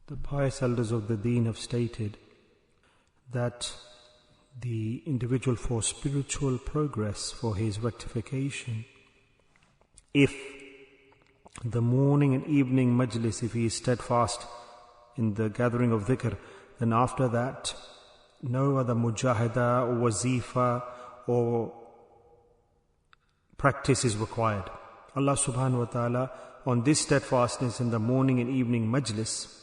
The pious elders of the Deen have stated that the individual, for spiritual progress, for his rectification, if the morning and evening majlis, if he is steadfast in the gathering of dhikr, then after that no other mujahada or wazifa or practice is required. Allah subhanahu wa ta'ala, on this steadfastness in the morning and evening majlis,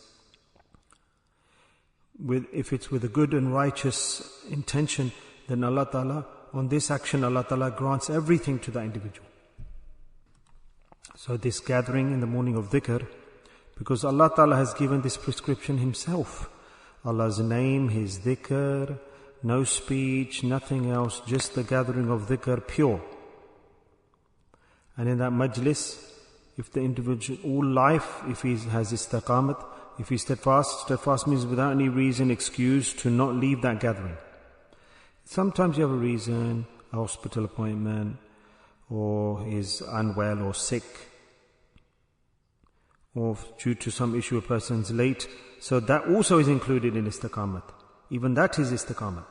if it's with a good and righteous intention, then Allah ta'ala, on this action, Allah ta'ala grants everything to the individual. So this gathering in the morning of dhikr, because Allah ta'ala has given this prescription Himself. Allah's name, His dhikr, no speech, nothing else, just the gathering of dhikr, pure. And in that majlis, if the individual, all life, if he has istiqamat, if he's steadfast means without any reason, excuse to not leave that gathering. Sometimes you have a reason, a hospital appointment, or is unwell or sick, or due to some issue a person's late. So that also is included in istiqamat. Even that is istiqamat.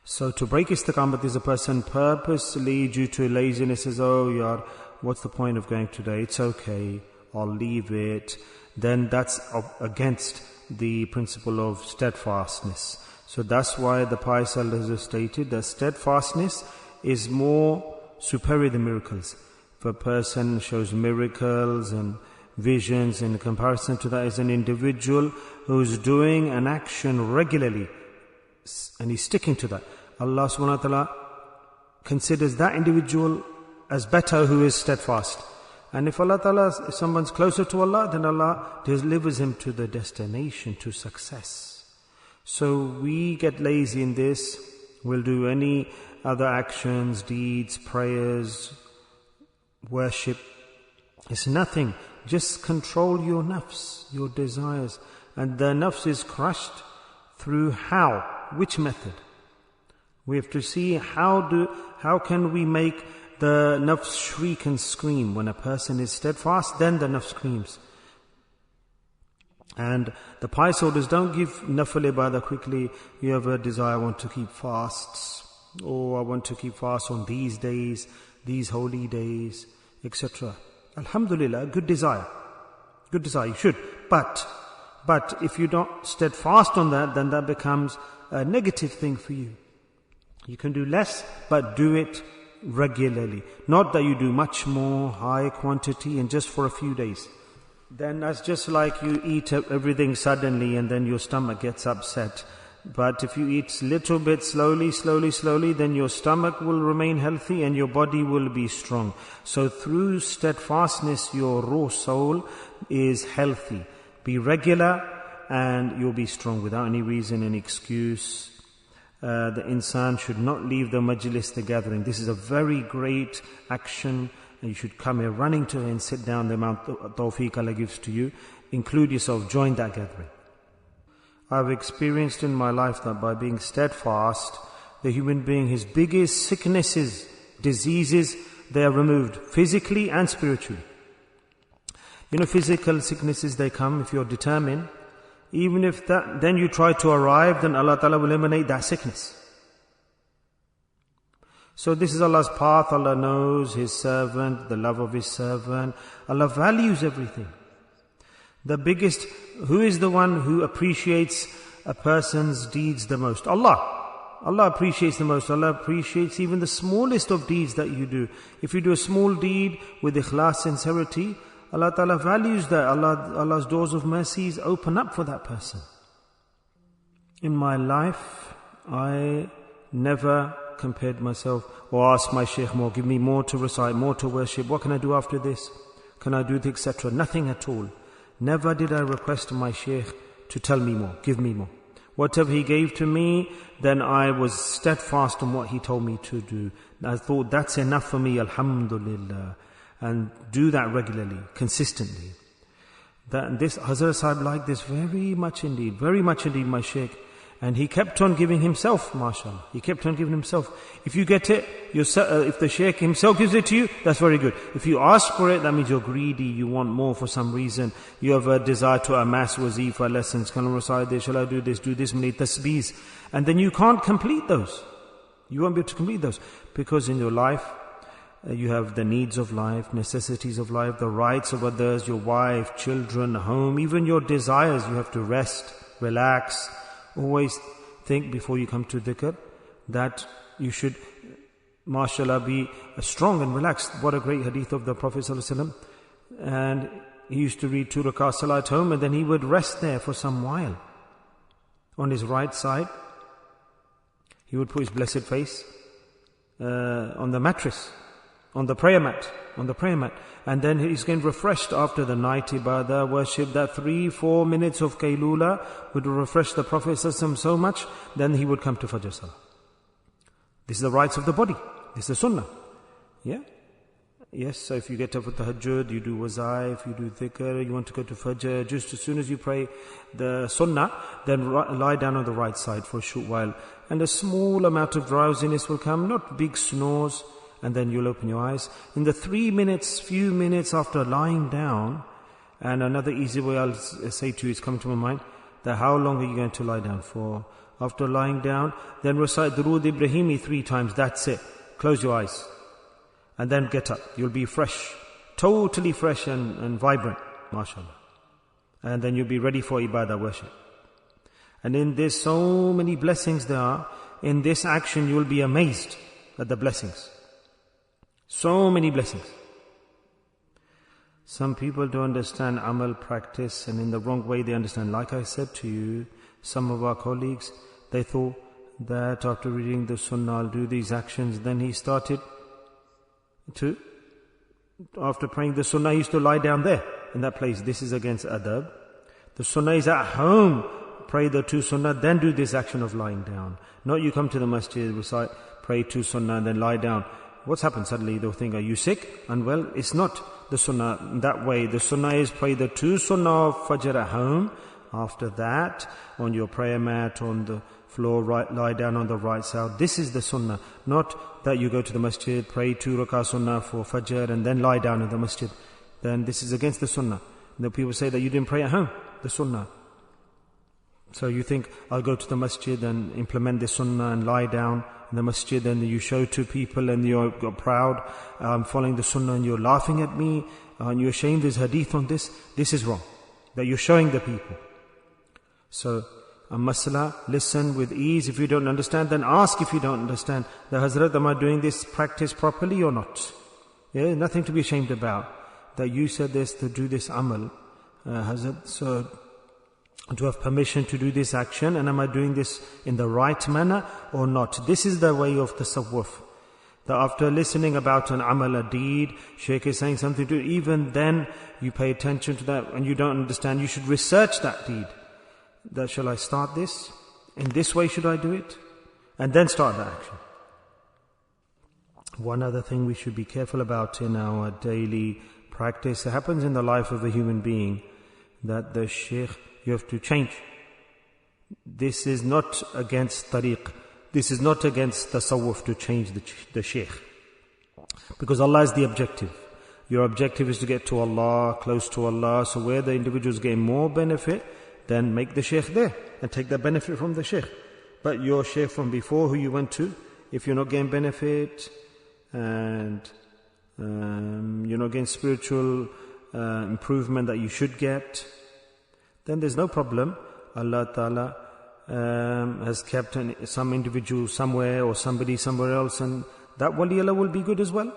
So to break istiqamat is a person purposely, due to laziness, says, oh yaar, what's the point of going today? It's okay, I'll leave it. Then that's against the principle of steadfastness. So that's why the pious elders have stated that steadfastness is more superior than miracles. If a person shows miracles and visions, in comparison to that is an individual who's doing an action regularly and he's sticking to that. Allah subhanahu wa ta'ala considers that individual as better who is steadfast. And if Allah ta'ala, if someone's closer to Allah, then Allah delivers him to the destination, to success. So we get lazy in this. We'll do any other actions, deeds, prayers, worship. It's nothing. Just control your nafs, your desires. And the nafs is crushed through how? Which method? We have to see how can we make the nafs shriek and scream. When a person is steadfast, then the nafs screams. And the pious orders don't give nafal ibadah quickly. You have a desire, I want to keep fasts, or I want to keep fast on these days, these holy days, etc. Alhamdulillah, good desire. Good desire, you should. But if you don't steadfast on that, then that becomes a negative thing for you. You can do less, but do it regularly. Not that you do much more, high quantity, and just for a few days. Then that's just like you eat everything suddenly and then your stomach gets upset. But if you eat little bit slowly, then your stomach will remain healthy and your body will be strong. So through steadfastness, your raw soul is healthy. Be regular and you'll be strong without any reason, any excuse. The insan should not leave the majlis, the gathering. This is a very great action. And you should come here running to her and sit down. The amount of tawfiq Allah gives to you, include yourself, join that gathering. I've experienced in my life that by being steadfast, the human being, his biggest sicknesses, diseases, they are removed physically and spiritually. You know, physical sicknesses, they come if you're determined. Even if that, then you try to arrive, then Allah Ta'ala will eliminate that sickness. So this is Allah's path. Allah knows His servant, the love of His servant. Allah values everything. The biggest, who is the one who appreciates a person's deeds the most? Allah. Allah appreciates the most. Allah appreciates even the smallest of deeds that you do. If you do a small deed with ikhlas, sincerity, Allah Ta'ala values that. Allah's doors of mercies open up for that person. In my life, I never compared myself or asked my Shaykh more, give me more to recite, more to worship. What can I do after this? Can I do this, etc.? Nothing at all. Never did I request my Shaykh to tell me more, give me more. Whatever he gave to me, then I was steadfast on what he told me to do. I thought that's enough for me, alhamdulillah. And do that regularly, consistently. This Hazrat Sahib liked this very much indeed, my Shaykh. And he kept on giving himself, mashallah. He kept on giving himself. If you get it, if the Sheikh himself gives it to you, that's very good. If you ask for it, that means you're greedy, you want more for some reason. You have a desire to amass wazifa lessons. Can I recite this? Shall I do this many tasbeehs? And then you can't complete those. You won't be able to complete those. Because in your life, you have the needs of life, necessities of life, the rights of others, your wife, children, home, even your desires. You have to rest, relax. Always think before you come to dhikr that you should, mashallah, be strong and relaxed. What a great hadith of the Prophet ﷺ. And he used to read 2 rakah salah at home, and then he would rest there for some while. On his right side, he would put his blessed face on the mattress, on the prayer mat. And then he's getting refreshed after the night ibadah, worship. That 3-4 minutes of kaylula would refresh the Prophet ﷺ so much, then he would come to Fajr Salah. This is the rights of the body. This is the sunnah. Yeah? Yes, so if you get up for tahajjud, you do wazaif, you do dhikr, you want to go to Fajr, just as soon as you pray the sunnah, then lie down on the right side for a short while. And a small amount of drowsiness will come, not big snores, and then you'll open your eyes. In the few minutes after lying down, and another easy way I'll say to you is coming to my mind, that how long are you going to lie down for? After lying down, then recite Durood Ibrahimi 3 times, that's it. Close your eyes. And then get up. You'll be fresh, totally fresh and vibrant, mashallah. And then you'll be ready for ibadah worship. And in this, so many blessings there are. In this action, you'll be amazed at the blessings. So many blessings. Some people don't understand amal practice, and in the wrong way they understand. Like I said to you, some of our colleagues, they thought that after reading the sunnah, I'll do these actions. Then he started to, after praying the sunnah, he used to lie down there in that place. This is against adab. The sunnah is at home. Pray the 2 sunnah, then do this action of lying down. Not you come to the masjid, recite, pray 2 sunnah, and then lie down. What's happened? Suddenly they'll think, are you sick? Unwell? It's not the sunnah that way. The sunnah is pray the 2 sunnah of Fajr at home. After that, on your prayer mat, on the floor, lie down on the right side. This is the sunnah. Not that you go to the masjid, pray 2 rakah sunnah for Fajr, and then lie down in the masjid. Then this is against the sunnah. The people say that you didn't pray at home, the sunnah. So you think, I'll go to the masjid and implement the sunnah and lie down in the masjid, and you show to people and you're proud, I'm following the sunnah, and you're laughing at me, and you're ashamed there's hadith on this. This is wrong. That you're showing the people. So, a masala, listen with ease. If you don't understand, then ask if you don't understand. The Hazrat, am I doing this practice properly or not? Yeah, nothing to be ashamed about. That you said this, to do this amal, Hazrat, so do I have permission to do this action, and am I doing this in the right manner or not? This is the way of tasawwuf. That after listening about an amal, a deed, Shaykh is saying something to you, even then you pay attention to that and you don't understand, you should research that deed. That shall I start this? In this way should I do it? And then start the action. One other thing we should be careful about in our daily practice, it happens in the life of a human being, that the Shaykh, you have to change. This is not against tariq. This is not against tasawwuf to change the Shaykh. Because Allah is the objective. Your objective is to get to Allah, close to Allah. So where the individuals gain more benefit, then make the Shaykh there and take that benefit from the Shaykh. But your Shaykh from before who you went to, if you're not getting benefit and you're not getting spiritual improvement that you should get, then there's no problem. Allah Ta'ala has kept some individual somewhere or somebody somewhere else, and that wali Allah will be good as well.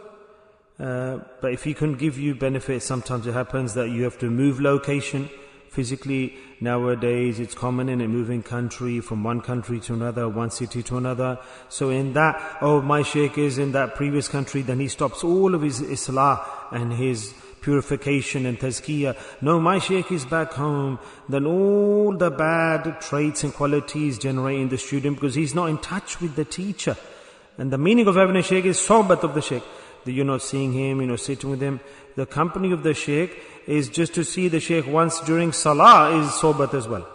But if He can give you benefit, sometimes it happens that you have to move location. Physically, nowadays it's common in a moving country, from one country to another, one city to another. So in that, my Shaykh is in that previous country, then he stops all of his islah and his purification and tazkiyyah. No, my Shaykh is back home. Then all the bad traits and qualities generate in the student, because he's not in touch with the teacher. And the meaning of having a Shaykh is sohbat of the Shaykh. That you're not seeing him, you're not sitting with him. The company of the Shaykh is just to see the Shaykh once during salah is sohbat as well.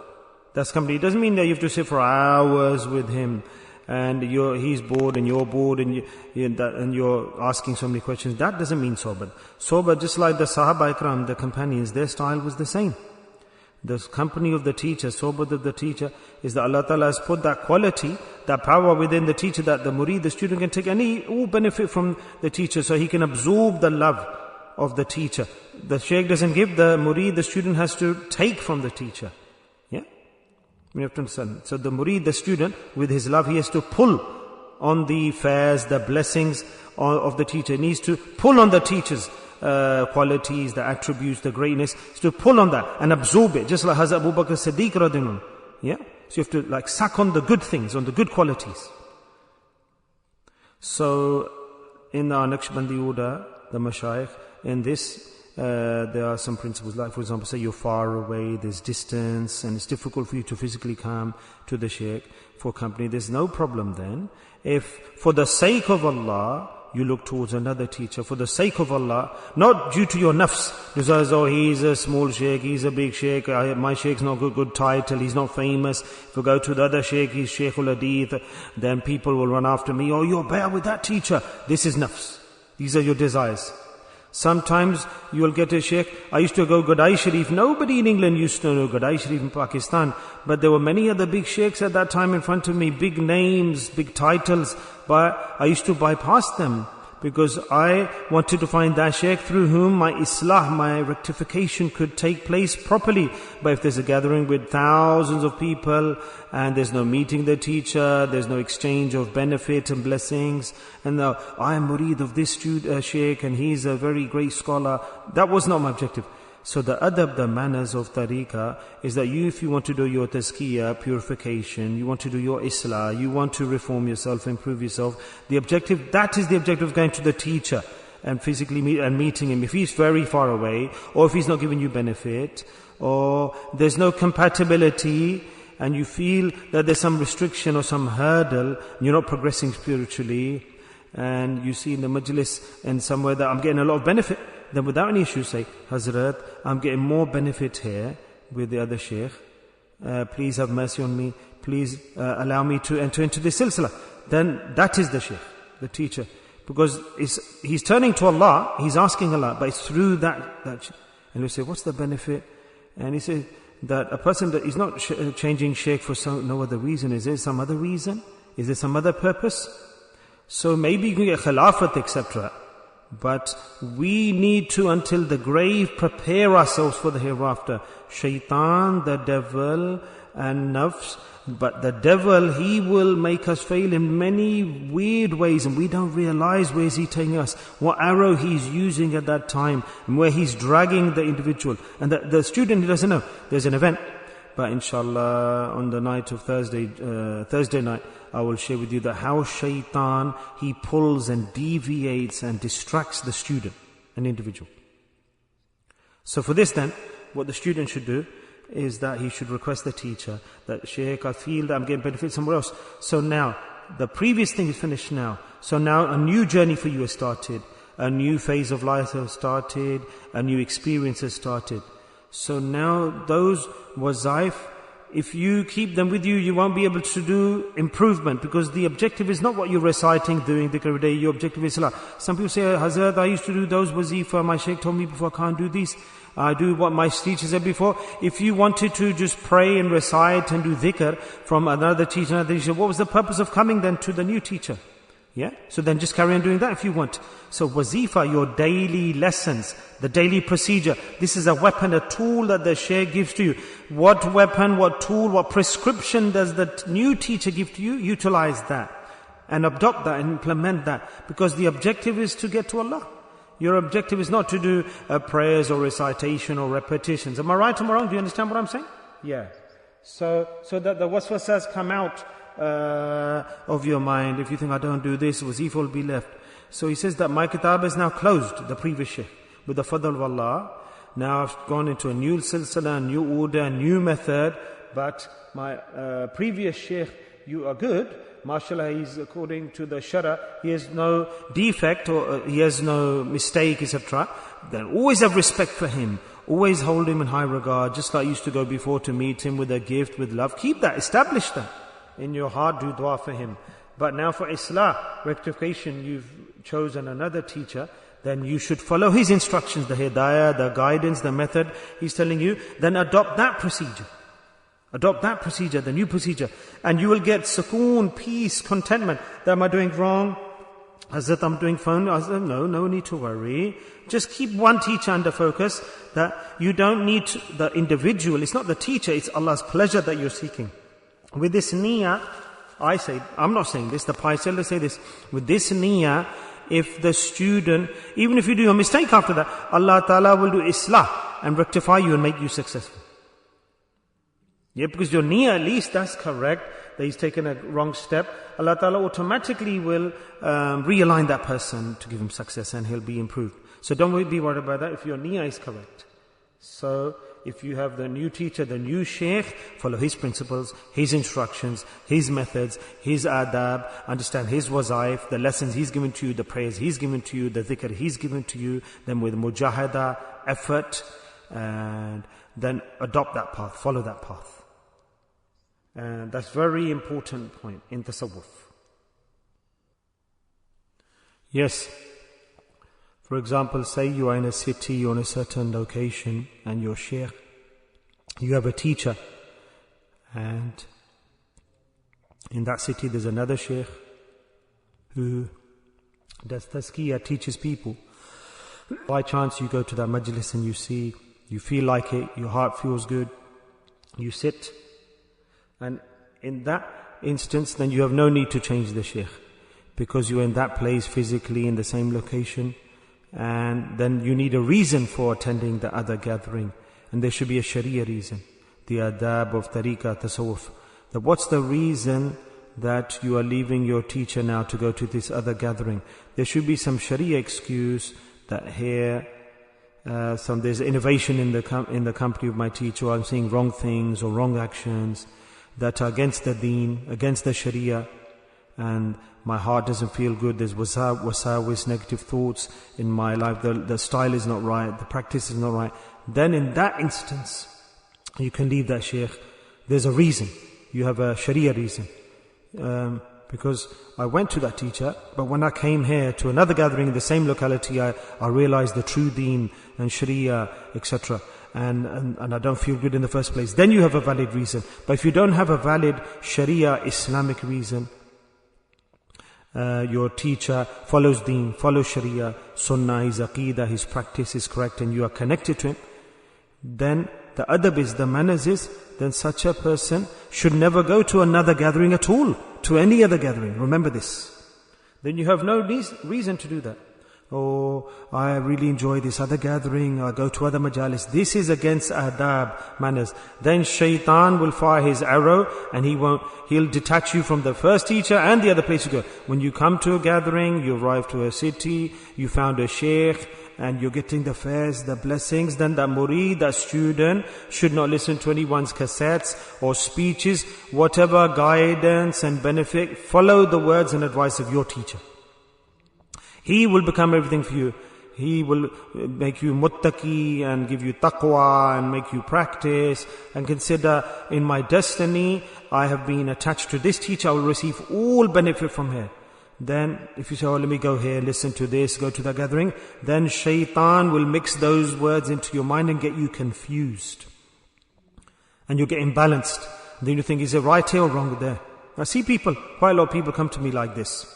That's company. It doesn't mean that you have to sit for hours with him and he's bored and you're bored and you're asking so many questions. That doesn't mean sohbat. Sohbat, just like the Sahaba Ikram, the companions, their style was the same. The company of the teacher, sohbat of the teacher, is that Allah Ta'ala has put that quality, that power within the teacher, that the murid, the student can take any benefit from the teacher, so he can absorb the love of the teacher. The Shaykh doesn't give, the murid, the student has to take from the teacher. Yeah? You have to understand. So the murid, the student, with his love, he has to pull on the fairs, the blessings of the teacher. He needs to pull on the teacher's qualities, the attributes, the greatness, to pull on that and absorb it, just like Hazrat Abu Bakr Siddiq radhiyallahu anhu. Yeah? So you have to like suck on the good things, on the good qualities. So in our Naqshbandi order, the Mashayikh, in this there are some principles, like for example, say you're far away, there's distance and it's difficult for you to physically come to the Shaykh for company. There's no problem then if for the sake of Allah you look towards another teacher, for the sake of Allah, not due to your nafs, because oh, he's a small Shaykh, he's a big Shaykh, my Shaykh's not a good title, he's not famous. If we go to the other Shaykh, he's Shaykhul Hadith, then people will run after me, oh, you're better with that teacher. This is nafs. These are your desires. Sometimes you will get a Shaykh. I used to go Gadai Sharif. Nobody in England used to know Gadai Sharif in Pakistan. But there were many other big Shaykhs at that time in front of me, big names, big titles. But I used to bypass them because I wanted to find that Shaykh through whom my islah, my rectification could take place properly. But if there's a gathering with thousands of people and there's no meeting the teacher, there's no exchange of benefit and blessings, and I am murid of this Shaykh and he's a very great scholar, that was not my objective. So the adab, the manners of tariqah is that if you want to do your tazkiyyah, purification, you want to do your islah, you want to reform yourself, improve yourself, the objective, that is the objective of going to the teacher and physically meeting him. If he's very far away, or if he's not giving you benefit, or there's no compatibility, and you feel that there's some restriction or some hurdle, you're not progressing spiritually, and you see in the majlis and somewhere that I'm getting a lot of benefit, then without any issue say, Hazrat, I'm getting more benefit here with the other Shaykh. Please have mercy on me. Please allow me to enter into this silsila. Then that is the Shaykh, the teacher. Because he's turning to Allah, he's asking Allah, but it's through that. And we say, what's the benefit? And he says that a person that is not changing Shaykh for no other reason. Is there some other reason? Is there some other purpose? So maybe you can get khilafat, etc. But we need to, until the grave, prepare ourselves for the hereafter. Shaitan, the devil, and nafs. But the devil, he will make us fail in many weird ways, and we don't realize where is he taking us, what arrow he's using at that time, and where he's dragging the individual. And the student, he doesn't know. There's an event. But inshallah, on the night of Thursday night, I will share with you that how shaitan, he pulls and deviates and distracts the student, an individual. So for this then, what the student should do is that he should request the teacher that, Shaykh, I feel that I'm getting benefit somewhere else. So now, the previous thing is finished now. So now a new journey for you has started. A new phase of life has started. A new experience has started. So now those wazaif, if you keep them with you, you won't be able to do improvement, because the objective is not what you're reciting, doing dhikr every day. Your objective is salah. Some people say, Hazrat, I used to do those wazifa, my Shaykh told me before, I can't do these. I do what my teacher said before. If you wanted to just pray and recite and do dhikr from another teacher, what was the purpose of coming then to the new teacher? Yeah? So then just carry on doing that if you want. So wazifa, your daily lessons, the daily procedure, this is a weapon, a tool that the Shaykh gives to you. What weapon, what tool, what prescription does the new teacher give to you? Utilize that and adopt that and implement that, because the objective is to get to Allah. Your objective is not to do prayers or recitation or repetitions. Am I right or am I wrong? Do you understand what I'm saying? Yeah. So that the waswasas come out of your mind. If you think, I don't do this, wazifa will be left. So he says that my kitab is now closed, the previous Shaykh, with the fadl of Allah. Now I've gone into a new silsila, a new order, a new method. But my previous Shaykh, you are good. MashaAllah, he's according to the Shara, he has no defect or he has no mistake, etc. Then always have respect for him. Always hold him in high regard, just like you used to go before to meet him with a gift, with love. Keep that, establish that in your heart, do dua for him. But now for Islah, rectification, you've chosen another teacher, then you should follow his instructions, the hidayah, the guidance, the method he's telling you, then adopt that procedure. Adopt that procedure, the new procedure. And you will get sukoon, peace, contentment. That am I doing wrong? Hazrat, I'm doing phone. No need to worry. Just keep one teacher under focus, that you don't need the individual. It's not the teacher, it's Allah's pleasure that you're seeking. With this niyyah, I'm not saying this, the pious elders say this. With this niyyah, if the student, even if you do a mistake after that, Allah Ta'ala will do islah and rectify you and make you successful. Yeah, because your niyyah, at least that's correct, that he's taken a wrong step. Allah Ta'ala automatically will realign that person to give him success and he'll be improved. So don't be worried about that if your niyyah is correct. So if you have the new teacher, the new sheikh, follow his principles, his instructions, his methods, his adab, understand his wazaif, the lessons he's given to you, the prayers he's given to you, the dhikr he's given to you, then with mujahada, effort, and then adopt that path, follow that path. And that's very important point in tasawwuf. Yes. For example, say you are in a city or in a certain location and you're sheikh, you have a teacher, and in that city there's another sheikh who does tazkiyyah, teaches people. By chance you go to that majlis and you feel like it, your heart feels good, you sit, and in that instance then you have no need to change the sheikh, because you're in that place physically in the same location. And then you need a reason for attending the other gathering. And there should be a sharia reason. The adab of tariqah, tasawwuf. That what's the reason that you are leaving your teacher now to go to this other gathering? There should be some sharia excuse that here, there's innovation in the company of my teacher, or I'm seeing wrong things or wrong actions that are against the deen, against the sharia, and my heart doesn't feel good, there's wasawis, negative thoughts in my life, the style is not right, the practice is not right. Then in that instance, you can leave that sheikh. There's a reason. You have a sharia reason. Because I went to that teacher, but when I came here to another gathering in the same locality, I realized the true deen and sharia, etc. And I don't feel good in the first place. Then you have a valid reason. But if you don't have a valid sharia Islamic reason, your teacher follows deen, follows sharia, sunnah, his aqidah, his practice is correct, and you are connected to him, then the adab is, the manners is, then such a person should never go to another gathering at all, to any other gathering. Remember this. Then you have no reason to do that. Oh, I really enjoy this other gathering, I go to other majalis. This is against adab, manners. Then shaitan will fire his arrow and he'll detach you from the first teacher and the other place you go. When you come to a gathering, you arrive to a city, you found a sheikh, and you're getting the fairs, the blessings, then that murid, that student should not listen to anyone's cassettes or speeches. Whatever guidance and benefit, follow the words and advice of your teacher. He will become everything for you. He will make you muttaqi and give you taqwa and make you practice and consider, in my destiny, I have been attached to this teacher, I will receive all benefit from here. Then, if you say, oh, let me go here, listen to this, go to that gathering, then shaitan will mix those words into your mind and get you confused. And you'll get imbalanced. Then you think, is it right here or wrong there? I see people, quite a lot of people come to me like this.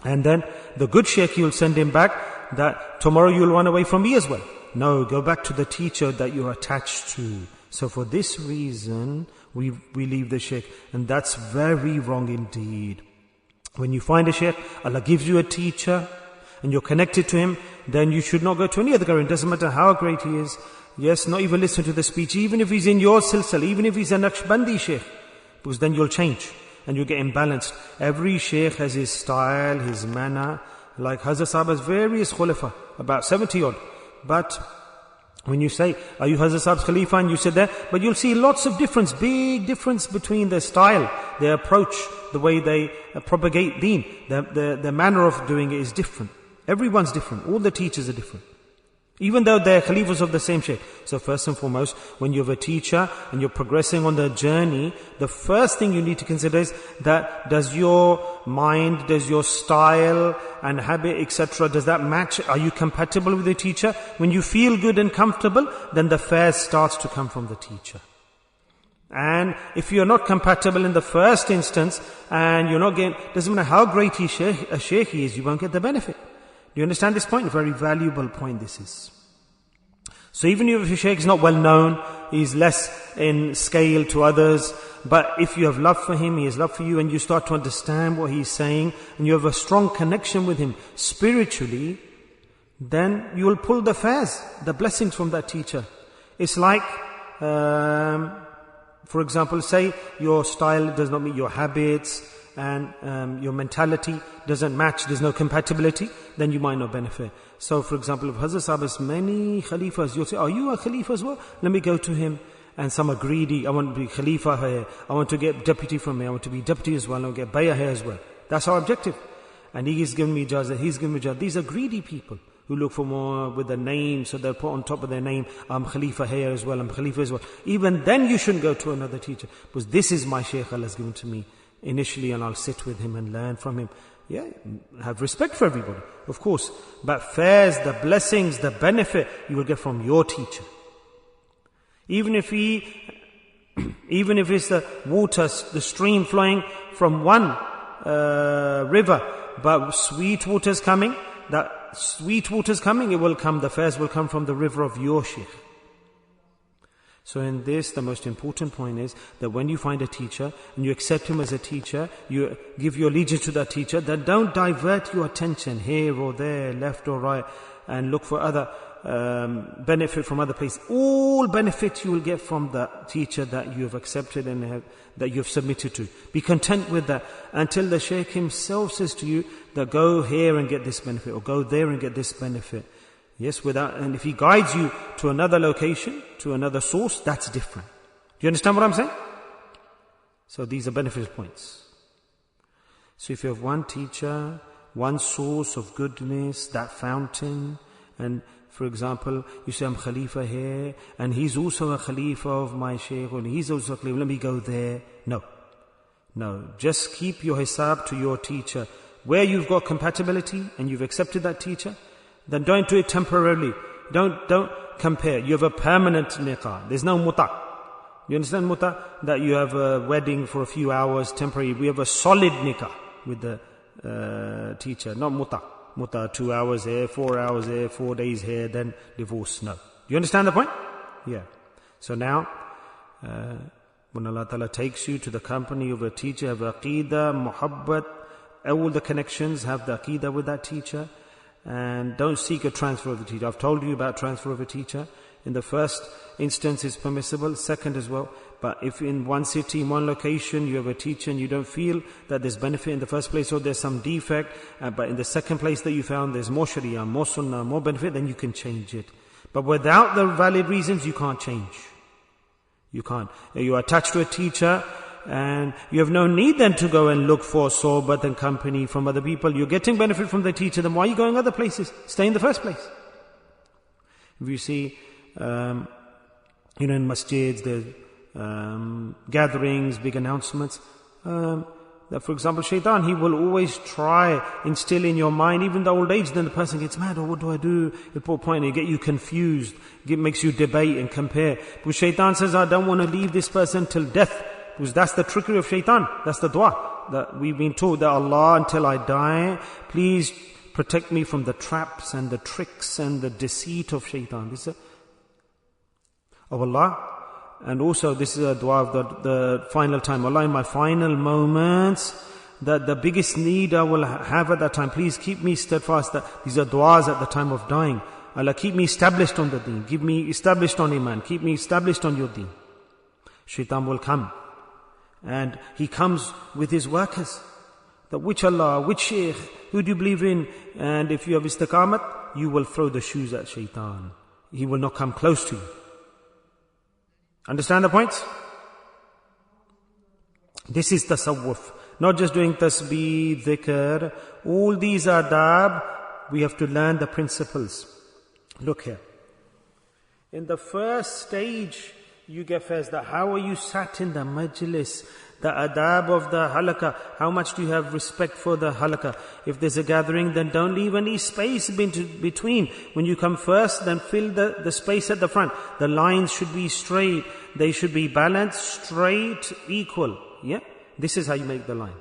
And then the good sheikh, you'll send him back, that tomorrow you'll run away from me as well. No, go back to the teacher that you're attached to. So for this reason, we leave the sheikh. And that's very wrong indeed. When you find a sheikh, Allah gives you a teacher, and you're connected to him, then you should not go to any other gathering. It doesn't matter how great he is. Yes, not even listen to the speech, even if he's in your silsila, even if he's a Naqshbandi sheikh. Because then you'll change. And you get imbalanced. Every sheikh has his style, his manner. Like Hadhrat Sahib has various khulafa, about 70 odd. But when you say, are you Hadhrat Sahib's Khalifa? And you sit there, but you'll see lots of difference, big difference between their style, their approach, the way they propagate deen. The manner of doing it is different. Everyone's different. All the teachers are different. Even though they're Khalifas of the same Shaykh. So first and foremost, when you have a teacher and you're progressing on the journey, the first thing you need to consider is that does your mind, does your style and habit, etc., does that match? Are you compatible with the teacher? When you feel good and comfortable, then the fairs starts to come from the teacher. And if you're not compatible in the first instance, and you're not getting, doesn't matter how great a shaykh he is, you won't get the benefit. Do you understand this point? A very valuable point this is. So even if your shaykh is not well known, he's less in scale to others, but if you have love for him, he has love for you, and you start to understand what he's saying, and you have a strong connection with him spiritually, then you will pull the fairs, the blessings from that teacher. It's like, for example, say your style does not meet your habits, and your mentality doesn't match, there's no compatibility, then you might not benefit. So for example, if Hazrat Sahib has many Khalifas, you'll say, are you a Khalifa as well? Let me go to him. And some are greedy, I want to be Khalifa here, I want to get deputy from here, I want to be deputy as well, I want to get Bayan here as well. That's our objective. And he's given me ijazah, he's given me ijazah. These are greedy people who look for more with the name, so they'll put on top of their name, I'm Khalifa here as well, I'm Khalifa as well. Even then you shouldn't go to another teacher, because this is my Shaykh Allah has given to me initially, and I'll sit with him and learn from him. Yeah, have respect for everybody, of course. But fairs, the blessings, the benefit, you will get from your teacher. Even if it's the water, the stream flowing from one river, but sweet water's coming, it will come, the fairs will come from the river of your Shaykh. So in this, the most important point is that when you find a teacher and you accept him as a teacher, you give your allegiance to that teacher, then don't divert your attention here or there, left or right, and look for other benefit from other places. All benefit you will get from the teacher that you have accepted and that you have submitted to. Be content with that until the Shaykh himself says to you that go here and get this benefit, or go there and get this benefit. Yes, and if he guides you to another location, to another source, that's different. Do you understand what I'm saying? So these are beneficial points. So if you have one teacher, one source of goodness, that fountain, and for example, you say, I'm Khalifa here, and he's also a Khalifa of my Shaykh, and he's also a Khalifa, let me go there. No, just keep your hisab to your teacher. Where you've got compatibility, and you've accepted that teacher, then don't do it temporarily. Don't compare. You have a permanent nikah. There's no muta. You understand muta? That you have a wedding for a few hours, temporary. We have a solid nikah with the teacher, not muta. Muta, 2 hours here, 4 hours here, 4 days here, then divorce. No. You understand the point? Yeah. So now, when Allah Ta'ala takes you to the company of a teacher, have aqeedah, muhabbat, all the connections, have the aqeedah with that teacher. And don't seek a transfer of the teacher. I've told you about transfer of a teacher. In the first instance it's permissible, second as well. But if in one city, in one location, you have a teacher and you don't feel that there's benefit in the first place, or there's some defect, but in the second place that you found there's more sharia, more sunnah, more benefit, then you can change it. But without the valid reasons, you can't change. You can't. You are attached to a teacher, and you have no need then to go and look for sohbat and company from other people. You're getting benefit from the teacher, then why are you going other places? Stay in the first place. If you see, in masjids, there's gatherings, big announcements. That for example, shaitan, he will always try instill in your mind, even the old age, then the person gets mad, what do I do? At what point, it get you confused, it makes you debate and compare. Because shaitan says, I don't want to leave this person till death. Because that's the trickery of shaitan. That's the dua. That we've been told that Allah, until I die, please protect me from the traps and the tricks and the deceit of shaitan. This is of Allah. And also this is a dua of the final time. Allah, in my final moments, that the biggest need I will have at that time, please keep me steadfast. These are duas at the time of dying. Allah, keep me established on the deen. Keep me established on iman. Keep me established on your deen. Shaitan will come. And he comes with his workers. That which Allah, which Shaykh, who do you believe in? And if you have istiqamat, you will throw the shoes at shaitan. He will not come close to you. Understand the points? This is tasawwuf. Not just doing tasbih, dhikr. All these adab, we have to learn the principles. Look here. In the first stage, you get fairs. How are you sat in the majlis? The adab of the halaqah. How much do you have respect for the halaqah? If there's a gathering, then don't leave any space between. When you come first, then fill the space at the front. The lines should be straight. They should be balanced, straight, equal. Yeah? This is how you make the line.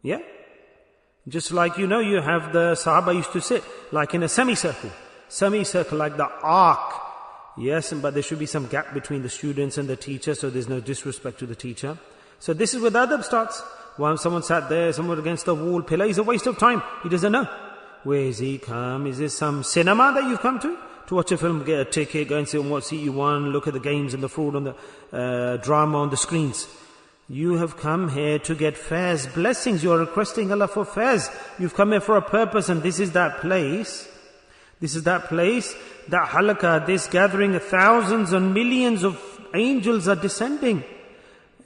Yeah? Just like you have the Sahaba used to sit, like in a semicircle. Semicircle, like the arc. Yes, but there should be some gap between the students and the teacher, so there's no disrespect to the teacher. So this is where the adab starts. While someone sat there, someone against the wall, pillar, is a waste of time. He doesn't know. Where is he come? Is this some cinema that you've come to? To watch a film, get a ticket, go and sit on what seat you want, look at the games and the food on the drama on the screens. You have come here to get fairs, blessings. You are requesting Allah for fairs. You've come here for a purpose, and this is that place. This is that place, that halaqah, this gathering, thousands and millions of angels are descending.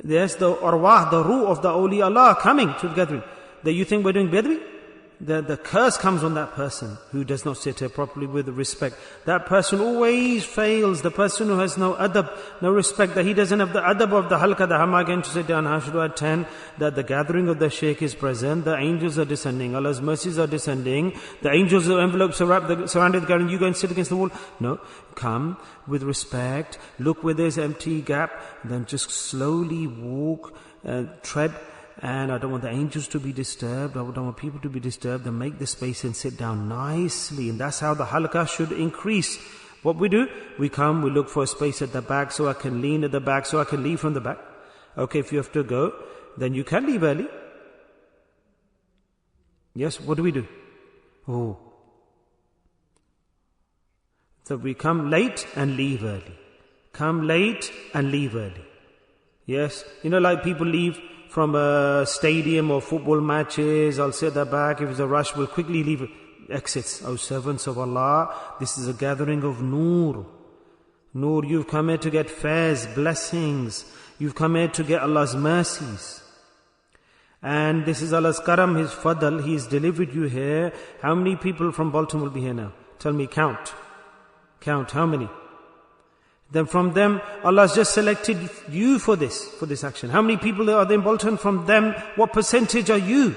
Yes, the arwah, the ruh of the awliya Allah are coming to the gathering. That you think we're doing bidwi? The curse comes on that person who does not sit here properly with respect. That person always fails. The person who has no adab, no respect, that he doesn't have the adab of the halqa, that how am I going to sit down, how should I attend, that the gathering of the Shaykh is present, the angels are descending, Allah's mercies are descending, the angels of envelopes surrounded the gathering, you go and sit against the wall. No, come with respect, look where there's empty gap, then just slowly walk, tread. And I don't want the angels to be disturbed. I don't want people to be disturbed. Then make the space and sit down nicely. And that's how the halaqah should increase. What we do? We come, we look for a space at the back so I can lean at the back, so I can leave from the back. Okay, if you have to go, then you can leave early. Yes, what do we do? Oh. So we come late and leave early. Come late and leave early. Yes, like people leave from a stadium or football matches, I'll sit at the back, if it's a rush, we'll quickly leave exits. Oh, servants of Allah, this is a gathering of Noor. Noor, you've come here to get fairs, blessings. You've come here to get Allah's mercies. And this is Allah's karam, His fadl, He's delivered you here. How many people from Baltimore will be here now? Tell me, count. Count, how many? Then from them, Allah has just selected you for this action. How many people are there in Bolton? From them, what percentage are you?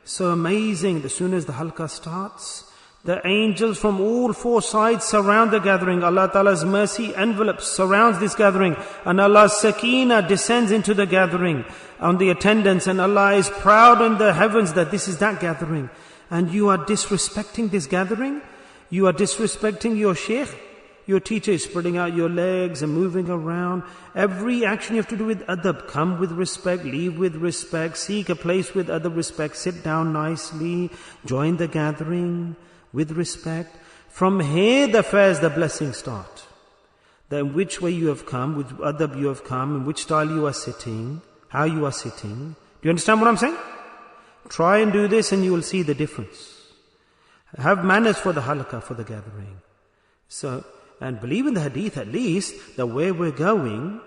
So amazing. As soon as the halqa starts, the angels from all four sides surround the gathering. Allah Ta'ala's mercy envelope surrounds this gathering. And Allah's sakeenah descends into the gathering on the attendants. And Allah is proud in the heavens that this is that gathering. And you are disrespecting this gathering? You are disrespecting your shaykh? Your teacher is spreading out your legs and moving around. Every action you have to do with adab. Come with respect, leave with respect, seek a place with adab, respect, sit down nicely, join the gathering with respect. From here the fairs, the blessings start. Then which way you have come, with adab you have come, in which style you are sitting, how you are sitting. Do you understand what I'm saying? Try and do this and you will see the difference. Have manners for the halaqah, for the gathering. And believe in the hadith at least, that where we're going,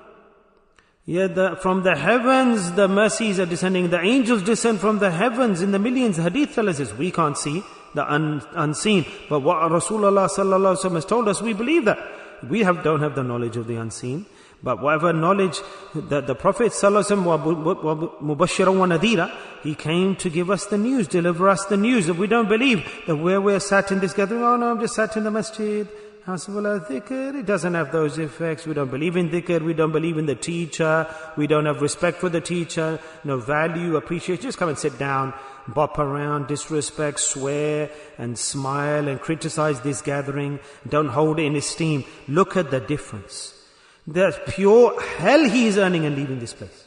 from the heavens the mercies are descending, the angels descend from the heavens in the millions. The hadith tells us we can't see the unseen, but what Rasulullah sallallahu alaihi wasallam has told us, we believe that. We don't have the knowledge of the unseen, but whatever knowledge that the Prophet sallallahu alaihi wasallam mubashiran wa nadira, he came to give us the news, deliver us the news. If we don't believe that where we're sat in this gathering, oh no, I'm just sat in the masjid, it doesn't have those effects. We don't believe in dhikr, we don't believe in the teacher, we don't have respect for the teacher, no value, appreciation. Just come and sit down, bop around, disrespect, swear and smile and criticize this gathering. Don't hold it in esteem. Look at the difference. There's pure hell he is earning and leaving this place.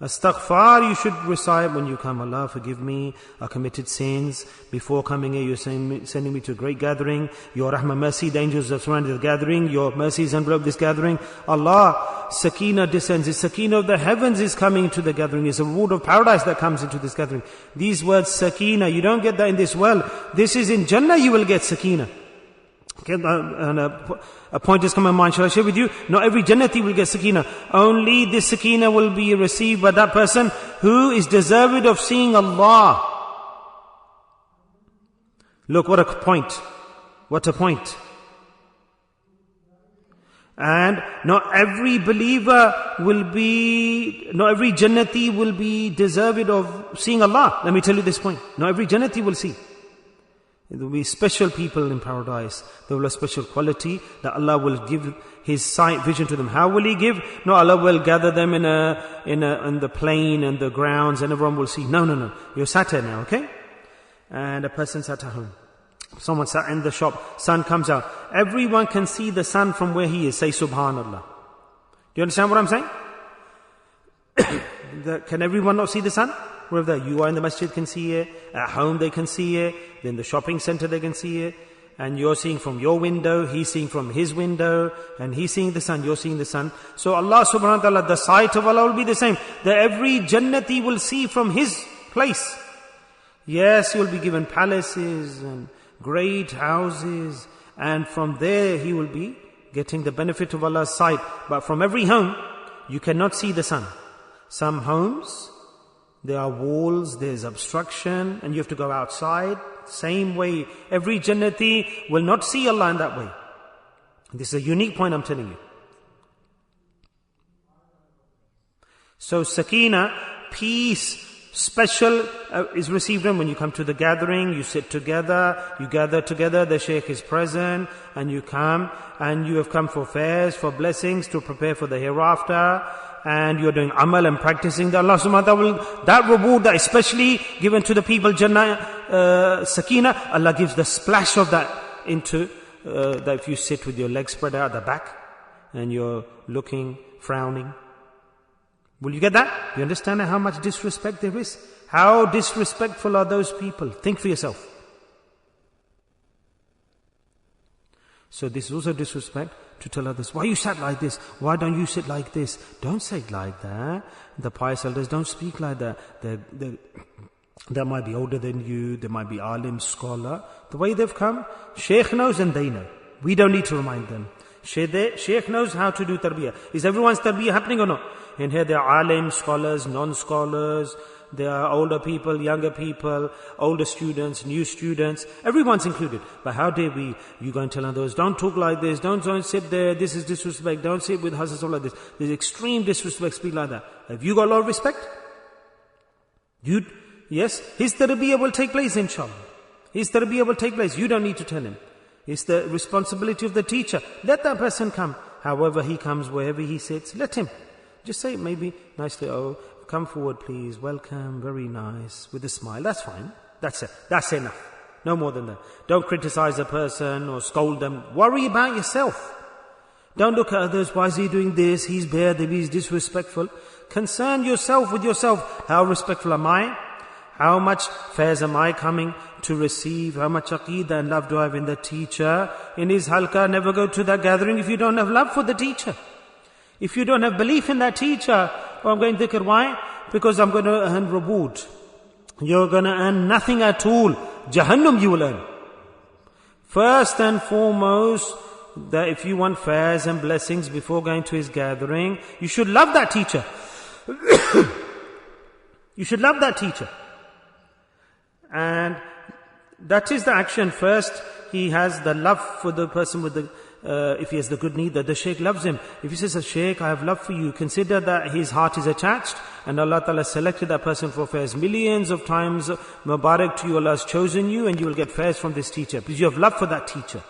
Astaghfar you should recite when you come. Allah, forgive me, I committed sins. Before coming here, you're sending me to a great gathering. Your rahmah, mercy, the angels have surrounded the gathering. Your mercies envelop this gathering. Allah, sakeenah descends. The sakeenah of the heavens is coming to the gathering. It's a reward of paradise that comes into this gathering. These words, sakeenah, you don't get that in this world. This is in Jannah you will get sakeenah. Okay, and a point has come in mind, shall I share with you? Not every Jannati will get sakeenah. Only this sakeenah will be received by that person who is deserved of seeing Allah. Look, what a point. What a point. And not every believer not every Jannati will be deserved of seeing Allah. Let me tell you this point. Not every Jannati will see. There will be special people in paradise. There will be a special quality that Allah will give His sight, vision to them. How will He give? No, Allah will gather them in the plain and the grounds and everyone will see. No. You're sat here now, okay? And a person sat at home. Someone sat in the shop. Sun comes out. Everyone can see the sun from where he is. Say Subhanallah. Do you understand what I'm saying? Can everyone not see the sun? Wherever you are in the masjid can see it. At home they can see it. Then the shopping center they can see it. And you're seeing from your window. He's seeing from his window. And he's seeing the sun. You're seeing the sun. So Allah subhanahu wa ta'ala, the sight of Allah will be the same. That every Jannati will see from his place. Yes, he will be given palaces and great houses, and from there he will be getting the benefit of Allah's sight. But from every home, you cannot see the sun. Some homes, there are walls, there's obstruction, and you have to go outside. Same way, every Jannati will not see Allah in that way. This is a unique point I'm telling you. So sakina, peace, special is received when you come to the gathering, you sit together, you gather together, the Shaykh is present, and you come, and you have come for fairs, for blessings, to prepare for the hereafter, and you're doing amal and practicing the Allah subhanahu wa ta'ala will, that reward that especially given to the people, Jannah, sakina, Allah gives the splash of that into, that if you sit with your legs spread out at the back, and you're looking, frowning, will you get that? You understand how much disrespect there is? How disrespectful are those people? Think for yourself. So this is also disrespect to tell others, why you sat like this? Why don't you sit like this? Don't say it like that. The pious elders don't speak like that. They might be older than you. They might be alim, scholar. The way they've come, Shaykh knows and they know. We don't need to remind them. Shaykh knows how to do tarbiyah. Is everyone's tarbiyah happening or not? And here there are alim, scholars, non-scholars, there are older people, younger people, older students, new students, everyone's included. But how dare we, you go and tell others, don't talk like this, don't sit there, this is disrespect, don't sit with husbands like this. There's extreme disrespect, speak like that. Have you got a lot of respect? Yes, his tarbiyah will take place inshallah. His tarbiyah will take place, you don't need to tell him. It's the responsibility of the teacher. Let that person come. However he comes, wherever he sits, let him. Just say maybe nicely, oh, come forward please, welcome, very nice, with a smile. That's fine. That's it. That's enough. No more than that. Don't criticize a person or scold them. Worry about yourself. Don't look at others, why is he doing this? He's bad, he's disrespectful. Concern yourself with yourself. How respectful am I? How much fairs am I coming to receive? How much aqeedah and love do I have in the teacher? In his halqa, never go to that gathering if you don't have love for the teacher. If you don't have belief in that teacher, oh, I'm going to dhikr. Why? Because I'm going to earn reward. You're going to earn nothing at all. Jahannam you will earn. First and foremost, that if you want fairs and blessings before going to his gathering, you should love that teacher. You should love that teacher. And that is the action. First, he has the love for the person with the, if he has the good need, that the Shaykh loves him. If he says, Shaykh, I have love for you, consider that his heart is attached, and Allah Ta'ala selected that person for fairs. Millions of times, Mubarak to you, Allah has chosen you, and you will get fairs from this teacher. Because you have love for that teacher.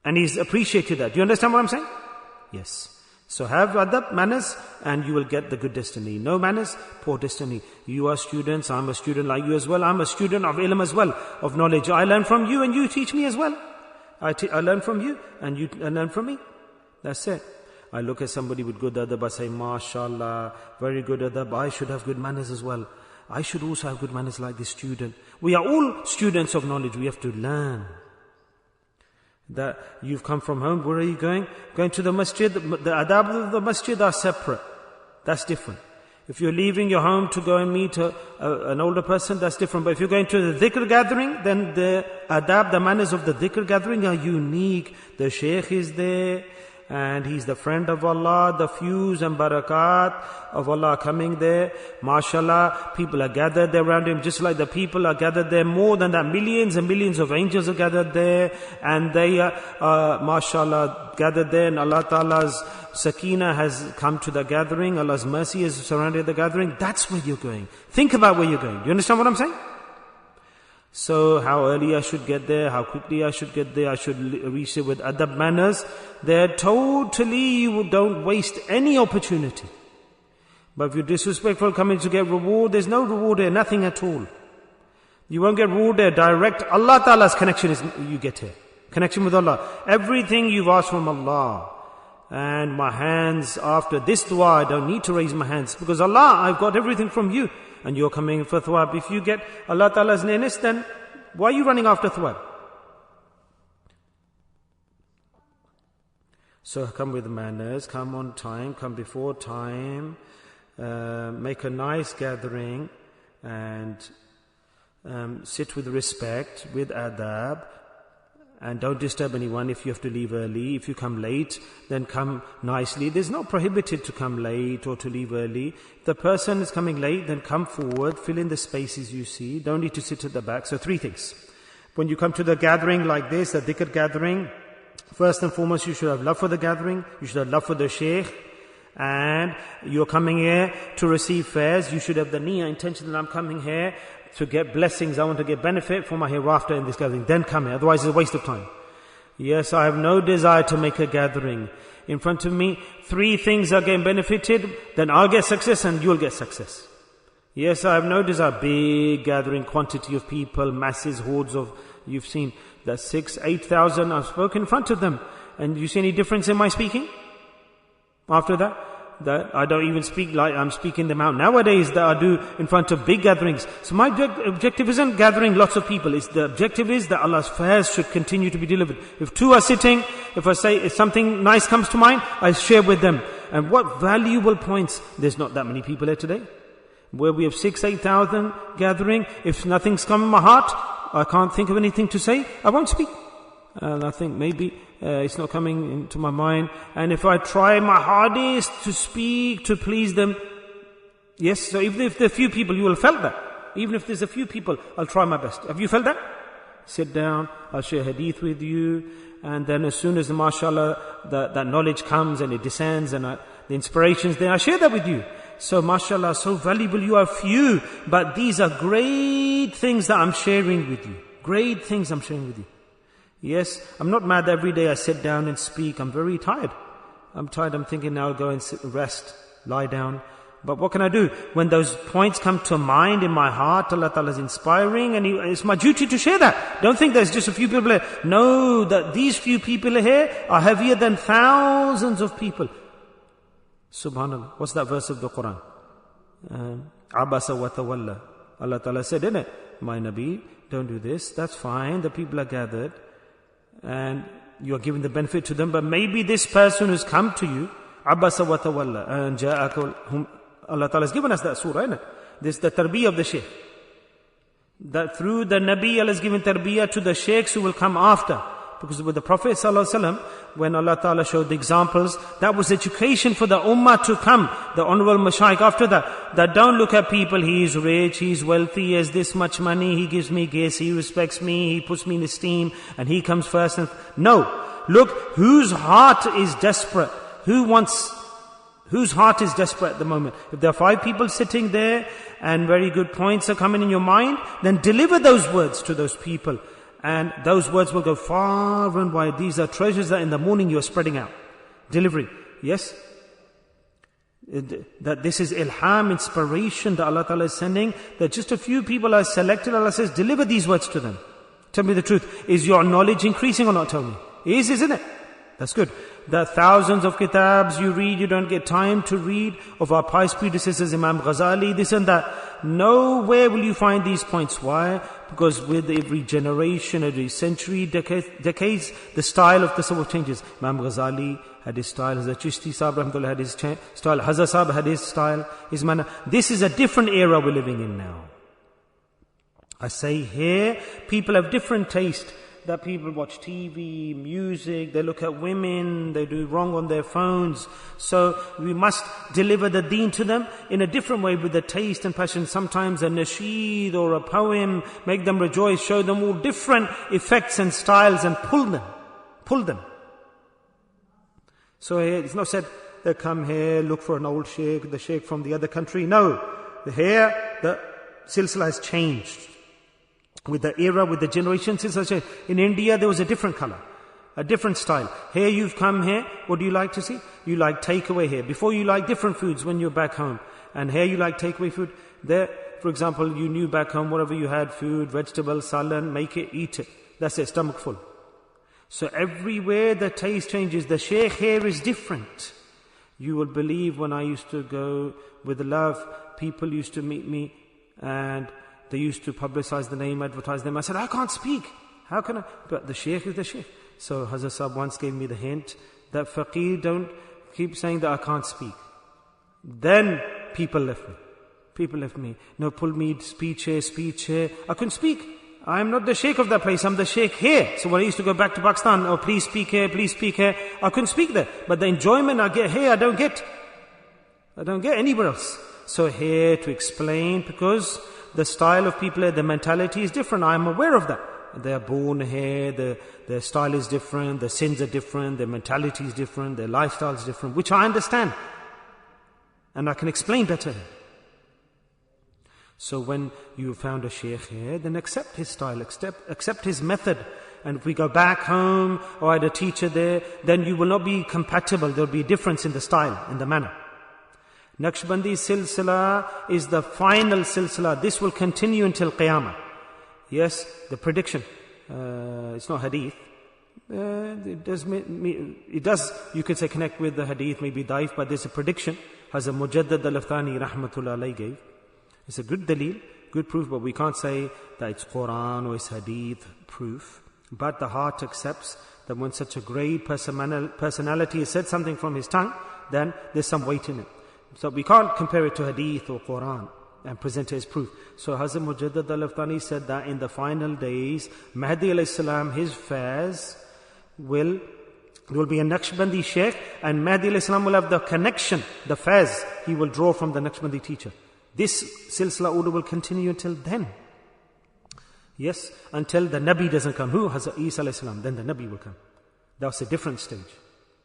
And he's appreciated that. Do you understand what I'm saying? Yes. So have adab, manners, and you will get the good destiny. No manners, poor destiny. You are students, I'm a student like you as well. I'm a student of ilm as well, of knowledge. I learn from you and you teach me as well. I learn from you and you learn from me. That's it. I look at somebody with good adab, I say, MashaAllah, very good adab. I should have good manners as well. I should also have good manners like this student. We are all students of knowledge. We have to learn. That you've come from home, where are you going? Going to the masjid. The adab of the masjid are separate. That's different. If you're leaving your home to go and meet an older person, that's different. But if you're going to the dhikr gathering, then the adab, the manners of the dhikr gathering are unique. The shaykh is there, and he's the friend of Allah. The fuse and barakat of Allah are coming there. MashaAllah, people are gathered there around him, just like the people are gathered there. More than that, millions and millions of angels are gathered there, and they are, MashaAllah, gathered there, and Allah Ta'ala's Sakina has come to the gathering. Allah's mercy has surrounded the gathering. That's where you're going. Think about where you're going. Do you understand what I'm saying? So how early I should get there, how quickly I should get there, I should reach it with adab manners. They're totally, you don't waste any opportunity. But if you're disrespectful, coming to get reward, there's no reward there, nothing at all. You won't get reward there. Direct Allah Ta'ala's connection is, you get here. Connection with Allah. Everything you've asked from Allah. And my hands, after this dua, I don't need to raise my hands. Because Allah, I've got everything from you. And you're coming for thawab. If you get Allah Ta'ala's nearness, then why are you running after thawab? So come with manners, come on time, come before time, make a nice gathering, and sit with respect, with adab, and don't disturb anyone. If you have to leave early, if you come late, then come nicely. There's no prohibited to come late or to leave early. If the person is coming late, then come forward, fill in the spaces you see. Don't need to sit at the back. So 3 things. When you come to the gathering like this, the dhikr gathering, first and foremost, you should have love for the gathering. You should have love for the Shaykh. And you're coming here to receive fares. You should have the niyyah, intention that I'm coming here to get blessings, I want to get benefit for my hereafter in this gathering. Then come here, otherwise it's a waste of time. Yes, I have no desire to make a gathering. In front of me, 3 things are getting benefited, then I'll get success and you'll get success. Yes, I have no desire. Big gathering, quantity of people, masses, hordes of, you've seen that 6,000-8,000, I've spoken in front of them. And you see any difference in my speaking? After that? That I don't even speak like I'm speaking them out nowadays that I do in front of big gatherings. So my objective isn't gathering lots of people. The objective is that Allah's fairs should continue to be delivered. If 2 are sitting, if something nice comes to mind, I share with them. And what valuable points. There's not that many people here today. Where we have 6,000-8,000 gathering, if nothing's come in my heart, I can't think of anything to say, I won't speak. And I think maybe it's not coming into my mind. And if I try my hardest to speak, to please them, yes, so even if there are few people, you will feel that. Even if there's a few people, I'll try my best. Have you felt that? Sit down, I'll share hadith with you, and then as soon as, mashallah, that knowledge comes and it descends and the inspiration's there, I share that with you. So mashallah, so valuable, you are few, but these are great things that I'm sharing with you. Great things I'm sharing with you. Yes, I'm not mad every day I sit down and speak. I'm very tired. I'm tired. I'm thinking now I'll go and rest, lie down. But what can I do? When those points come to mind in my heart, Allah Ta'ala is inspiring, and it's my duty to share that. Don't think there's just a few people here. No, that these few people here are heavier than thousands of people. Subhanallah. What's that verse of the Quran? Abasa wa tawalla. Allah Ta'ala said, isn't it? My Nabi, don't do this. That's fine. The people are gathered. And you are giving the benefit to them, but maybe this person who's come to you, Abasa wa tawalla, and ja'aka, Allah Ta'ala has given us that surah, isn't it? This is the tarbiyah of the Shaykh. That through the Nabi, Allah has given tarbiyah to the Shaykhs who will come after. Because with the Prophet ﷺ, when Allah Ta'ala showed the examples, that was education for the ummah to come, the honorable mashayikh after that. That don't look at people, he is rich, he is wealthy, he has this much money, he gives me gifts, he respects me, he puts me in esteem, and he comes first. No. Look, whose heart is desperate? Whose heart is desperate at the moment? If there are 5 people sitting there, and very good points are coming in your mind, then deliver those words to those people. And those words will go far and wide. These are treasures that in the morning you are spreading out. Delivery. Yes? That this is ilham, inspiration that Allah Ta'ala is sending. That just a few people are selected. Allah says, deliver these words to them. Tell me the truth. Is your knowledge increasing or not? Tell me. Is, isn't it? That's good. The thousands of kitabs you read, you don't get time to read, of our pious predecessors, Imam Ghazali, this and that. Nowhere will you find these points. Why? Because with every generation, every century, decades, the style of tasawwuf changes. Imam Ghazali had his style, Hazrat Chishti Sahib Rahmatullah had his style, Hazrat Sahib had his style, his manner. This is a different era we're living in now. I say here, people have different taste. that people watch TV, music, they look at women, they do wrong on their phones. So we must deliver the deen to them in a different way with a taste and passion. Sometimes a nasheed or a poem, make them rejoice, show them all different effects and styles and pull them. So it's not said, they come here, look for an old sheikh, the sheikh from the other country. No, here the silsila has changed. With the era, with the generation, in India there was a different color, a different style. Here you've come here, what do you like to see? You like takeaway here. Before you like different foods when you're back home. And here you like takeaway food. There, for example, you knew back home, whatever you had, food, vegetables, salan, make it, eat it. That's it, stomach full. So everywhere the taste changes. The sheikh here is different. You will believe when I used to go with love, people used to meet me and they used to publicize the name, advertise them. I said, I can't speak. How can I? But the sheikh is the sheikh. So Hazrat Sahib once gave me the hint that faqir, don't keep saying that I can't speak. Then people left me. No, pull me, speech here. I couldn't speak. I am not the sheikh of that place. I'm the sheikh here. So when I used to go back to Pakistan, oh, please speak here. I couldn't speak there. But the enjoyment I get here, I don't get anywhere else. So here to explain, because the style of people, the mentality is different. I am aware of that. They are born here, their style is different, their sins are different, their mentality is different, their lifestyle is different, which I understand. And I can explain better. So when you found a sheikh here, then accept his style, accept his method. And if we go back home, or I had a teacher there, then you will not be compatible. There will be a difference in the style, in the manner. Naqshbandi silsila is the final silsila. This will continue until Qiyamah. Yes, the prediction. It's not hadith. It does, you could say, connect with the hadith, maybe daif, but there's a prediction. Hazrat Mujaddad al-Afghani rahmatullah alayhi gave. It's a good dalil, good proof, but we can't say that it's Quran or it's hadith proof. But the heart accepts that when such a great personality has said something from his tongue, then there's some weight in it. So we can't compare it to hadith or Quran and present it as proof. So Hazrat Mujaddad al-Afghani said that in the final days, Mahdi alayhi salam, his fairs there will be a Naqshbandi sheikh, and Mahdi alayhi salam will have the connection, the fairs he will draw from the Naqshbandi teacher. This silsila order will continue until then. Yes, until the Nabi doesn't come. Who? Hazrat Isa alayhi salam. Then the Nabi will come. That's a different stage.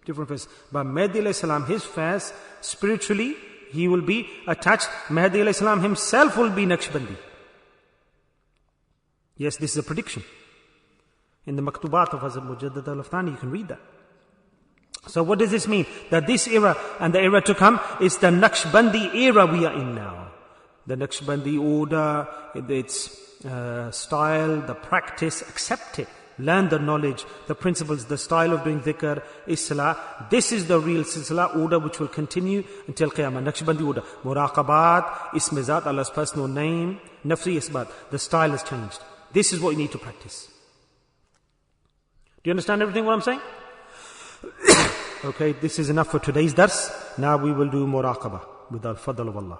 Different phase. But Mahdi alayhi salam, his fairs, spiritually, he will be attached. Mahdi alayhi salam himself will be Naqshbandi. Yes, this is a prediction. In the Maktubat of Hazrat Mujaddad al-Afghani, you can read that. So what does this mean? That this era and the era to come is the Naqshbandi era we are in now. The Naqshbandi order, its style, the practice, accept it. Learn the knowledge, the principles, the style of doing dhikr, islah. This is the real silsila order which will continue until Qiyamah. Naqshbandi order. Muraqabat, Ismizat, Allah's personal name, Nafsi Isbat. The style has changed. This is what you need to practice. Do you understand everything what I'm saying? Okay, this is enough for today's dars. Now we will do muraqabah with the fadl of Allah.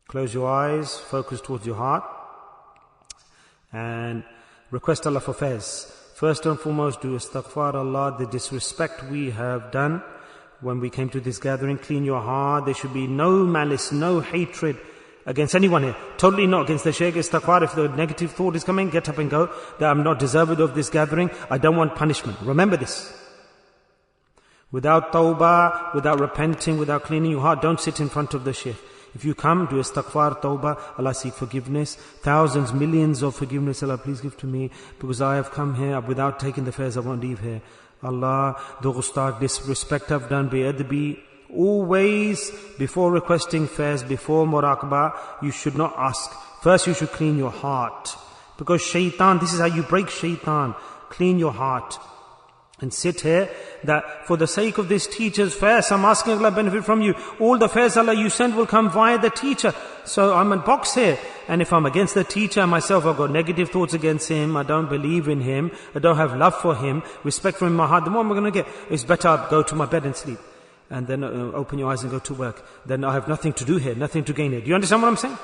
Close your eyes, focus towards your heart, and request Allah for fairs. First and foremost, do astaghfar Allah, the disrespect we have done when we came to this gathering. Clean your heart. There should be no malice, no hatred against anyone here. Totally not against the Shaykh. Istighfar, if the negative thought is coming, get up and go. That I'm not deserving of this gathering. I don't want punishment. Remember this. Without tawbah, without repenting, without cleaning your heart, don't sit in front of the Shaykh. If you come, do istighfar, tawbah, Allah seek forgiveness. Thousands, millions of forgiveness, Allah please give to me, because I have come here without taking the fairs, I won't leave here. Allah, the ghustar, disrespect I've done, bi'adbi. Always, before requesting fairs, before muraqabah, you should not ask. First you should clean your heart. Because shaitan, this is how you break shaitan. Clean your heart. And sit here, that for the sake of this teacher's fairs, I'm asking Allah benefit from you. All the fairs Allah you send will come via the teacher. So I'm in box here. And if I'm against the teacher, myself, I've got negative thoughts against him, I don't believe in him, I don't have love for him, respect for him in my heart, the more I'm going to get. It's better I go to my bed and sleep. And then open your eyes and go to work. Then I have nothing to do here, nothing to gain here. Do you understand what I'm saying?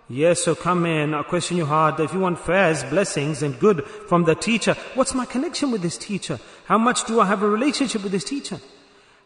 Yes, so come in, question your heart. If you want fairs, blessings and good from the teacher, what's my connection with this teacher? How much do I have a relationship with this teacher?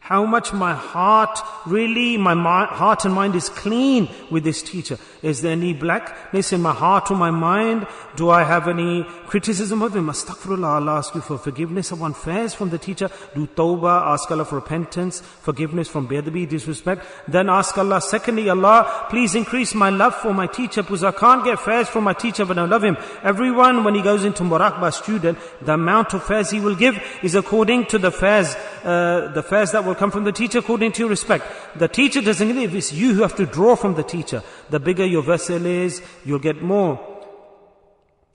How much my heart really, heart and mind is clean with this teacher. Is there any blackness in my heart or my mind? Do I have any criticism of him? Astaghfirullah, Allah asks you for forgiveness. I want fairs from the teacher. Do tawbah, ask Allah for repentance, forgiveness from beadabi, disrespect. Then ask Allah, secondly, Allah, please increase my love for my teacher, because I can't get fairs from my teacher but I love him. Everyone, when he goes into muraqabah, student, the amount of fairs he will give is according to the fairs that will come from the teacher according to your respect. The teacher doesn't give, it's you who have to draw from the teacher. The bigger your vessel is, you'll get more.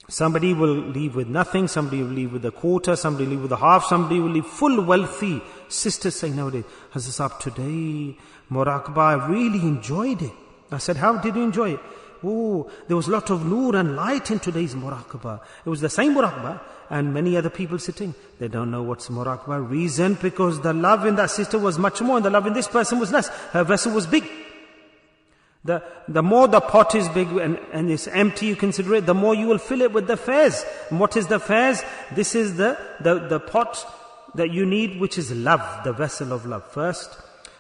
Somebody will leave with nothing, somebody will leave with a quarter, somebody will leave with a half, somebody will leave full wealthy. Sisters say nowadays, Hazrat Sahab, today, muraqabah, I really enjoyed it. I said, how did you enjoy it? Oh, there was a lot of nur and light in today's muraqabah. It was the same muraqabah and many other people sitting. They don't know what's muraqabah. Reason, because the love in that sister was much more and the love in this person was less. Her vessel was big. The more the pot is big and it's empty, you consider it, the more you will fill it with the fairs. And what is the fairs? This is the pot that you need, which is love, the vessel of love. First,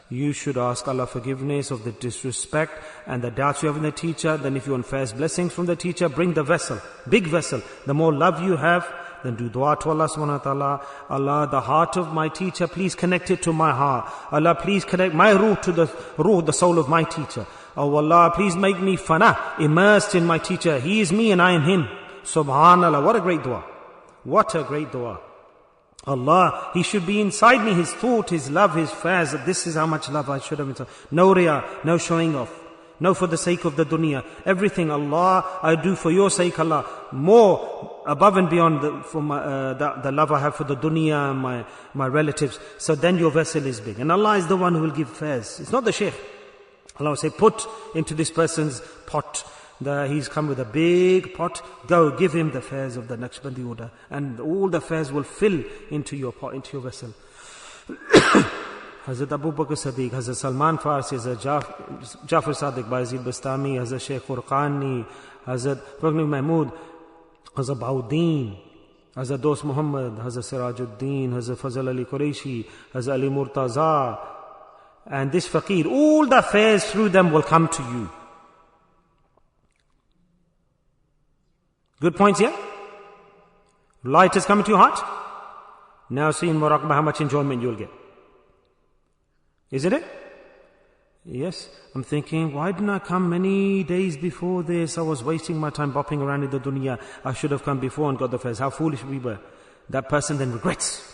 you should ask Allah forgiveness of the disrespect and the doubts you have in the teacher. Then if you want fairs, blessings from the teacher, bring the vessel, big vessel. The more love you have, then do dua to Allah subhanahu wa ta'ala. Allah, the heart of my teacher, please connect it to my heart. Allah, please connect my ruh to the soul of my teacher. Oh Allah, please make me fana, immersed in my teacher. He is me and I am him. Subhanallah, what a great dua. What a great dua. Allah, He should be inside me, His thought, His love, His fairs. This is how much love I should have inside. No riyah, no showing off. No for the sake of the dunya. Everything, Allah, I do for your sake, Allah. More above and beyond the love I have for the dunya, my relatives. So then your vessel is big. And Allah is the one who will give fairs. It's not the shaykh. Allah will say, put into this person's pot. He's come with a big pot. Go, give him the fairs of the Naqshbandi order. And all the fairs will fill into your pot, into your vessel. Hazrat Abu Bakr Siddiq, Hazrat Salman Farsi, Hazrat Jafar Sadiq, Bayazid Bastami, Hazrat Sheikh Furqani, Hazrat Ragni Mahmud, Hazrat Bauddin, Hazrat Dost Muhammad, Hazrat Sirajuddin, Hazrat Fazal Ali Qureshi, Hazrat Ali Murtaza, and this faqir, all the fairs through them will come to you. Good points here? Light is coming to your heart? Now see in muraqabah how much enjoyment you'll get. Isn't it? Yes. I'm thinking, why didn't I come many days before this? I was wasting my time bopping around in the dunya. I should have come before and got the fairs. How foolish we were. That person then regrets.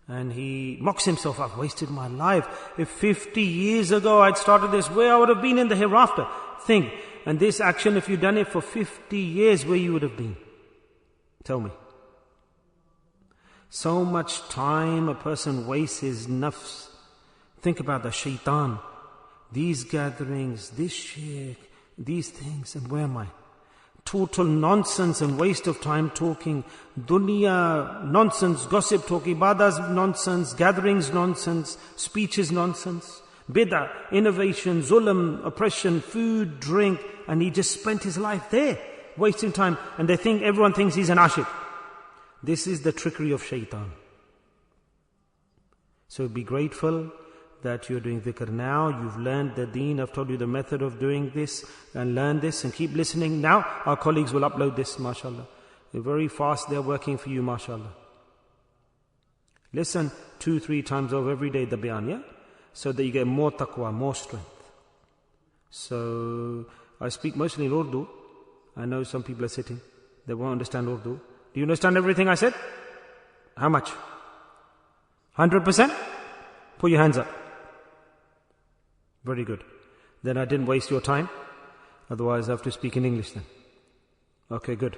And he mocks himself, I've wasted my life. If 50 years ago I'd started this, where I would have been in the hereafter. Think, and this action, if you'd done it for 50 years, where you would have been? Tell me. So much time a person wastes his nafs. Think about the shaitan. These gatherings, this sheikh, these things, and where am I? Total nonsense and waste of time talking. Dunya, nonsense, gossip talking, ibadah nonsense, gatherings nonsense, speeches nonsense, bid'ah, innovation, zulm, oppression, food, drink, and he just spent his life there, wasting time. And everyone thinks he's an ashik. This is the trickery of shaitan. So be grateful that you're doing dhikr now. You've learned the deen. I've told you the method of doing this, and learn this and keep listening. Now our colleagues will upload this, mashallah. They're very fast, they're working for you, mashallah. Listen 2-3 times over every day the bayan, yeah? So that you get more taqwa, more strength. So I speak mostly in Urdu. I know some people are sitting, they won't understand Urdu. Do you understand everything I said? How much? 100%? Put your hands up. Very good. Then I didn't waste your time. Otherwise I have to speak in English then. Okay, good.